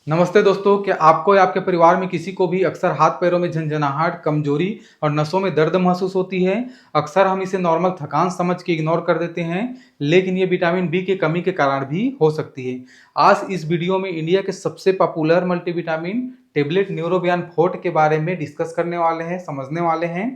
नमस्ते दोस्तों, क्या आपको या आपके परिवार में किसी को भी अक्सर हाथ पैरों में झंझनाहट, कमजोरी और नसों में दर्द महसूस होती है। अक्सर हम इसे नॉर्मल थकान समझ के इग्नोर कर देते हैं, लेकिन ये विटामिन बी की कमी के कारण भी हो सकती है। आज इस वीडियो में इंडिया के सबसे popular multivitamin tablet Neurobion fort के बारे में डिस्कस करने वाले हैं, समझने वाले हैं।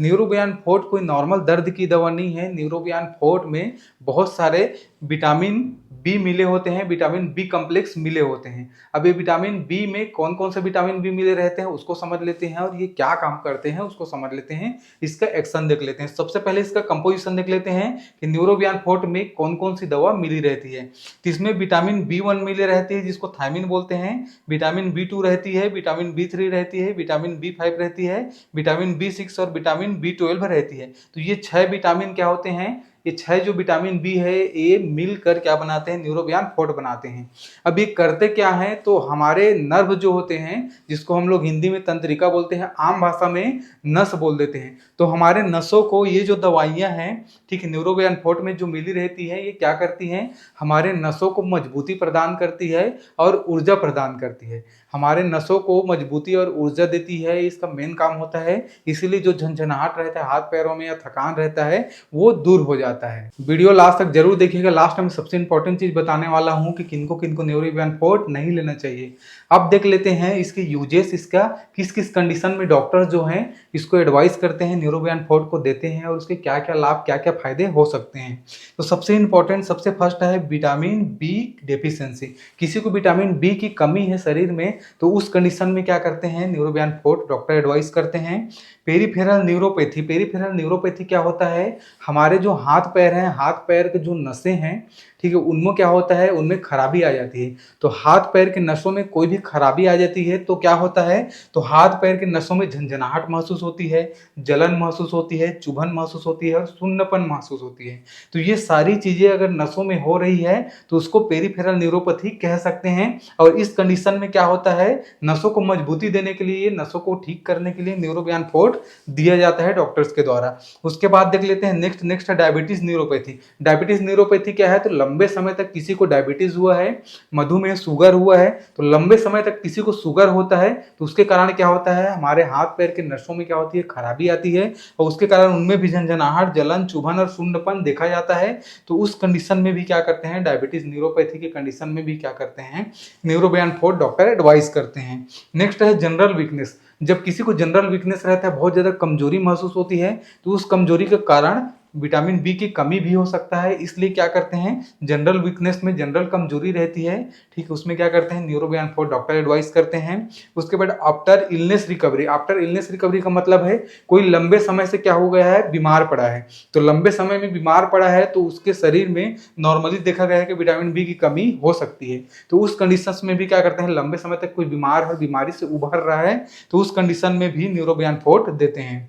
न्यूरोबियान फोर्ट कोई नॉर्मल दर्द की दवा नहीं है। न्यूरोबियान फोर्ट में बहुत सारे विटामिन बी मिले होते हैं, विटामिन बी कॉम्प्लेक्स मिले होते हैं। अब ये विटामिन बी में कौन कौन से विटामिन बी मिले रहते हैं उसको समझ लेते हैं, और ये क्या काम करते हैं उसको समझ लेते हैं। इसका एक्शन देख लेते हैं। सबसे पहले इसका कंपोजिशन देख लेते हैं कि न्यूरोबियान फोर्ट में कौन कौन सी दवा मिली रहती है। तो इसमें विटामिन बी वन मिले रहती है जिसको थायमिन बोलते हैं, विटामिन बी टू रहती है, विटामिन बी थ्री रहती है, विटामिन बी फाइव रहती है, विटामिन बी सिक्स और विटामिन बी ट्वेल्व रहती है। तो ये 6 विटामिन क्या होते हैं, ये 6 जो विटामिन बी है ये मिलकर क्या बनाते हैं, न्यूरोबियान फोर्ट बनाते हैं। अब ये करते क्या हैं, तो हमारे नर्व जो होते हैं, जिसको हम लोग हिंदी में तंत्रिका बोलते हैं, आम भाषा में नस बोल देते हैं। तो हमारे नसों को ये जो दवाइयां हैं, ठीक है, न्यूरोबियान फोर्ट में जो मिली रहती है, ये क्या करती हैं, हमारे नसों को मजबूती प्रदान करती है और ऊर्जा प्रदान करती है। हमारे नसों को मजबूती और ऊर्जा देती है, इसका मेन काम होता है। इसीलिए जो झंझनाहट रहता है हाथ पैरों में या थकान रहता है वो दूर हो जाता है। वीडियो लास्ट तक जरूर देखिएगा। लास्ट में सबसे इंपॉर्टेंट चीज बताने वाला हूं कि किनको किनको न्यूरोबियान फोर्ट नहीं लेना चाहिए। अब देख लेते हैं इसके यूजेस, इसका किस किस कंडीशन में डॉक्टर्स जो हैं इसको एडवाइस करते हैं, न्यूरोबियान फोर्ट को देते हैं, और उसके क्या क्या लाभ क्या क्या फायदे हो सकते हैं। तो सबसे इंपॉर्टेंट, सबसे फर्स्ट है विटामिन बी डेफिशिएंसी। किसी को विटामिन बी की कमी है शरीर में, तो उस कंडीशन में क्या करते हैं, न्यूरोबियान फोर्ट डॉक्टर एडवाइस करते हैं। पेरिफेरल न्यूरोपैथी, पेरिफेरल न्यूरोपैथी क्या होता है, हमारे जो हाथ पैर हैं, हाथ पैर के जो नसें हैं, ठीक है, उनमें क्या होता है, उनमें खराबी आ जाती है। तो हाथ पैर के नसों में कोई भी खराबी आ जाती है तो क्या होता है, तो हाथ पैर के नसों में झंझनाहट महसूस होती है, जलन महसूस होती है, चुभन महसूस होती है और सुन्नपन महसूस होती है। तो ये सारी चीजें अगर नसों में हो रही है तो उसको पेरिफेरल न्यूरोपैथी कह सकते हैं। और इस कंडीशन में क्या होता है, नसों को मजबूती देने के लिए, नसों को ठीक करने के लिए न्यूरोबियान फोर्ट दिया जाता है डॉक्टर्स के द्वारा। उसके बाद देख लेते हैं नेक्स्ट है डायबिटीज न्यूरोपैथी। डायबिटीज न्यूरोपैथी क्या है, तो लंबे समय तक किसी को डायबिटीज हुआ है, मधुमेह शुगर हुआ है, तो लंबे समय तक किसी को शुगर होता है तो उसके कारण क्या होता है, हमारे हाथ पैर के नसों में क्या होती है, खराबी आती है, और उसके कारण उनमें भी झंझनाहट, जलन, चुभन और शून्यपन देखा जाता है। तो उस कंडीशन में भी क्या करते हैं, डायबिटीज न्यूरोपैथी के कंडीशन में भी क्या करते हैं, न्यूरोबियान फोर्ट डॉक्टर एडवाइस करते हैं। नेक्स्ट है जनरल वीकनेस। जब किसी को जनरल वीकनेस रहता है, बहुत ज्यादा कमजोरी महसूस होती है, तो उस कमजोरी के कारण विटामिन बी की कमी भी हो सकता है। इसलिए क्या करते हैं, जनरल वीकनेस में जनरल कमजोरी रहती है, ठीक है, उसमें क्या करते हैं, न्यूरोबियान फोर्ट डॉक्टर एडवाइस करते हैं। उसके बाद after illness recovery. After illness recovery का मतलब है कोई लंबे समय से क्या हो गया है, बीमार पड़ा है, तो लंबे समय में बीमार पड़ा है तो उसके शरीर में नॉर्मली देखा गया है कि विटामिन बी की कमी हो सकती है। तो उस कंडीशंस में भी क्या करते हैं, लंबे समय तक कोई बीमार है, बीमारी से उभर रहा है, तो उस कंडीशन में भी न्यूरोबियान फोर्ट देते हैं,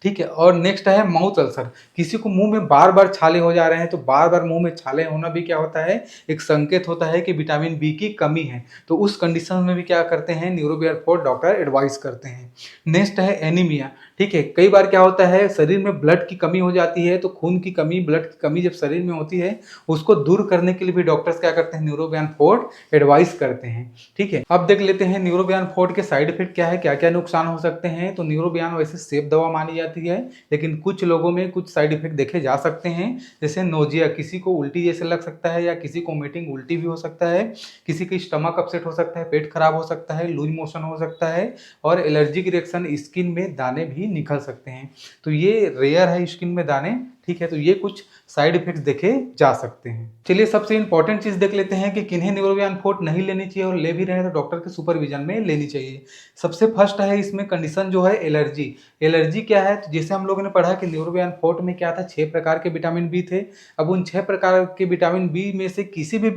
ठीक है। और नेक्स्ट है माउथ अल्सर। किसी को मुंह में बार बार छाले हो जा रहे हैं, तो बार बार मुंह में छाले होना भी क्या होता है, एक संकेत होता है कि विटामिन बी की कमी है। तो उस कंडीशन में भी क्या करते हैं, न्यूरोबियान फोर्ट डॉक्टर एडवाइस करते हैं। नेक्स्ट है एनीमिया, ठीक है। कई बार क्या होता है, शरीर में ब्लड की कमी हो जाती है, तो खून की कमी, ब्लड की कमी जब शरीर में होती है, उसको दूर करने के लिए भी डॉक्टर्स क्या करते हैं, न्यूरोबियान फोर्ट एडवाइस करते हैं, ठीक है। अब देख लेते हैं न्यूरोबियान फोर्ट के साइड इफेक्ट क्या है, क्या क्या नुकसान हो सकते हैं। तो न्यूरोबियान वैसे सेफ दवा मानी जाती है, लेकिन कुछ लोगों में कुछ साइड इफेक्ट देखे जा सकते हैं, जैसे नोजिया, किसी को उल्टी जैसे लग सकता है, या किसी को वोमिटिंग उल्टी भी हो सकता है, किसी की स्टमक अपसेट हो सकता है, पेट खराब हो सकता है, लूज मोशन हो सकता है, और एलर्जिक रिएक्शन, स्किन में दाने भी निकल सकते हैं। तो ये रेयर है स्किन में दाने, ठीक है। तो ये कुछ साइड इफेक्ट्स देखे जा सकते हैं। चलिए सबसे इंपॉर्टेंट चीज देख लेते हैं कि किन्हें न्यूरोबियान फोर्ट नहीं लेनी चाहिए, और ले भी रहे हैं तो डॉक्टर के सुपरविजन में लेनी चाहिए। सबसे फर्स्ट है इसमें कंडीशन जो है एलर्जी। एलर्जी क्या है, तो जैसे हम लोगों ने पढ़ा कि न्यूरोबियान फोर्ट में क्या था, 6 प्रकार के विटामिन बी थे। अब उन 6 प्रकार के विटामिन बी में से किसी भी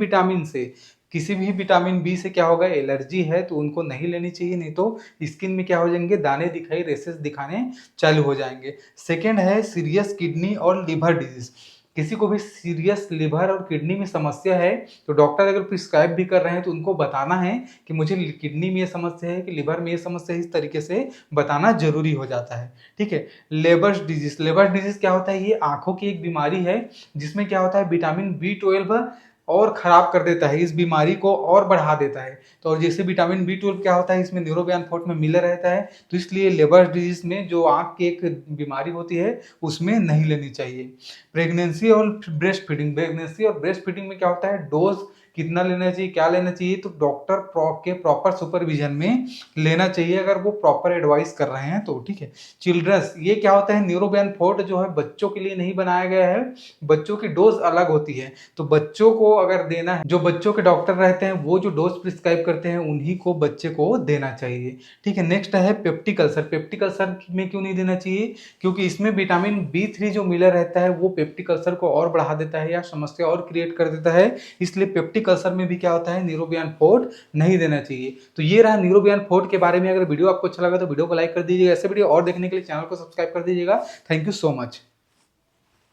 विटामिन बी से क्या होगा, एलर्जी है, तो उनको नहीं लेनी चाहिए, नहीं तो स्किन में क्या हो जाएंगे, दाने दिखाई, रेसेस दिखाने चालू हो जाएंगे। सेकेंड है सीरियस किडनी और लिवर डिजीज। किसी को भी सीरियस लिवर और किडनी में समस्या है, तो डॉक्टर अगर प्रिस्क्राइब भी कर रहे हैं तो उनको बताना है कि मुझे किडनी में ये समस्या है, कि लिवर में ये समस्या है, इस तरीके से बताना जरूरी हो जाता है, ठीक है। लेबर्स डिजीज, लेबर डिजीज क्या होता है, ये आंखों की एक बीमारी है जिसमें क्या होता है, विटामिन बी 12 और ख़राब कर देता है, इस बीमारी को और बढ़ा देता है। तो और जैसे विटामिन बी 12 क्या होता है, इसमें न्यूरोबियन फोर्ट में मिला रहता है, तो इसलिए लेबर डिजीज में जो आँख की एक बीमारी होती है उसमें नहीं लेनी चाहिए। प्रेगनेंसी और ब्रेस्ट फीडिंग, प्रेगनेंसी और ब्रेस्ट फीडिंग में क्या होता है, डोज कितना लेना चाहिए, क्या लेना चाहिए, तो डॉक्टर के प्रॉपर सुपरविजन में लेना चाहिए अगर वो प्रॉपर एडवाइस कर रहे हैं तो, ठीक है। चिल्ड्रंस, ये क्या होता है, न्यूरोबियन फोर्ट जो है बच्चों के लिए नहीं बनाया गया है, बच्चों की डोज अलग होती है, तो बच्चों को अगर देना है, जो बच्चों के डॉक्टर रहते हैं वो जो डोज प्रिस्क्राइब करते हैं उन्हीं को बच्चे को देना चाहिए, ठीक है। नेक्स्ट है पेप्टिक अल्सर। पेप्टिक अल्सर में क्यों नहीं देना चाहिए, क्योंकि इसमें विटामिन बी 3 जो मिला रहता है वो पेप्टिक अल्सर को और बढ़ा देता है या समस्या और क्रिएट कर देता है, इसलिए पेप्टिक अल्सर में भी क्या होता है, न्यूरोबियन फोर्ट नहीं देना चाहिए। तो ये रहा न्यूरोबियन फोर्ट के बारे में। अगर वीडियो आपको अच्छा लगा तो वीडियो को लाइक कर दीजिएगा, ऐसे वीडियो और देखने के लिए चैनल को सब्सक्राइब कर दीजिएगा। Thank you so much.